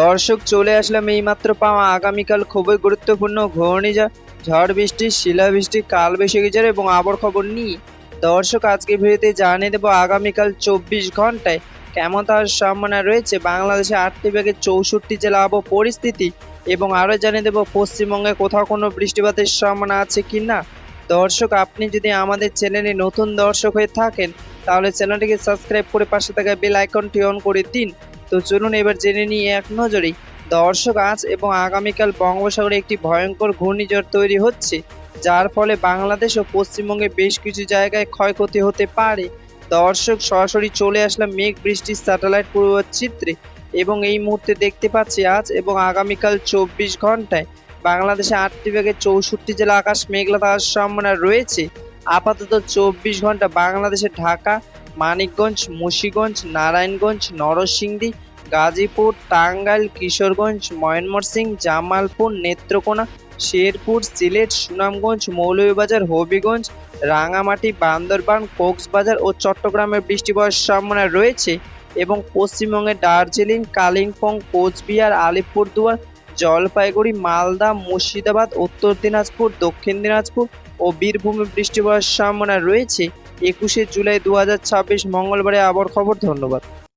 দর্শক চলে আসলাম এইমাত্র পাওয়া আগামীকাল খুবই গুরুত্বপূর্ণ ঘূর্ণিঝড়, ঝড় বৃষ্টি, শিলাবৃষ্টি, কালবৈশাখী ঝড় এবং আবহাওয়ার খবর নিয়ে। দর্শক আজকে ভিডিওতে জানিয়ে দেবো আগামীকাল 24 ঘন্টায় কেমন তার সম্ভাবনা রয়েছে বাংলাদেশে 8টি বিভাগের 64 জেলা আবহাওয়া পরিস্থিতি, এবং আরও জানিয়ে দেবো পশ্চিমবঙ্গে কোথাও কোনো বৃষ্টিপাতের সম্ভাবনা আছে কি না। দর্শক আপনি যদি আমাদের চ্যানেলে নতুন দর্শক হয়ে থাকেন তাহলে চ্যানেলটিকে সাবস্ক্রাইব করে পাশে থাকা বেল আইকনটি অন করে দিন। তো চলুন এবার জেনে নিই এক নজরেই। দর্শক আজ এবং আগামীকাল বঙ্গোপসাগরে একটি ভয়ঙ্কর ঘূর্ণিঝড় তৈরি হচ্ছে, যার ফলে বাংলাদেশ ও পশ্চিমবঙ্গে বেশ কিছু জায়গায় ক্ষয়ক্ষতি হতে পারে। দর্শক সরাসরি চলে আসলাম মেঘ বৃষ্টির স্যাটেলাইট পূর্বাভাস চিত্রে, এবং এই মুহূর্তে দেখতে পাচ্ছি আজ এবং আগামীকাল 24 ঘন্টায় বাংলাদেশে 8টি বিভাগের 64 জেলা আকাশ মেঘলা থাকার সম্ভাবনা রয়েছে। আপাতত 24 ঘন্টা বাংলাদেশের ঢাকা, মানিকগঞ্জ, মুন্সিগঞ্জ, নারায়ণগঞ্জ, নরসিংদী, গাজীপুর, টাঙ্গাইল, কিশোরগঞ্জ, ময়মনসিংহ, জামালপুর, নেত্রকোনা, শেরপুর, সিলেট, সুনামগঞ্জ, মৌলভীবাজার, হবিগঞ্জ, রাঙামাটি, বান্দরবান, কক্সবাজার ও চট্টগ্রামে বৃষ্টি পড়ার সম্ভাবনা রয়েছে। এবং পশ্চিমবঙ্গের দার্জিলিং, কালিম্পং, কোচবিহার, আলিপুরদুয়ার, জলপাইগুড়ি, মালদা, মুর্শিদাবাদ, উত্তর দিনাজপুর, দক্ষিণ দিনাজপুর ও বীরভূমে বৃষ্টি পড়ার সম্ভাবনা রয়েছে। 21শে জুলাই 2026 মঙ্গলবারে আবহাওয়ার খবর। ধন্যবাদ।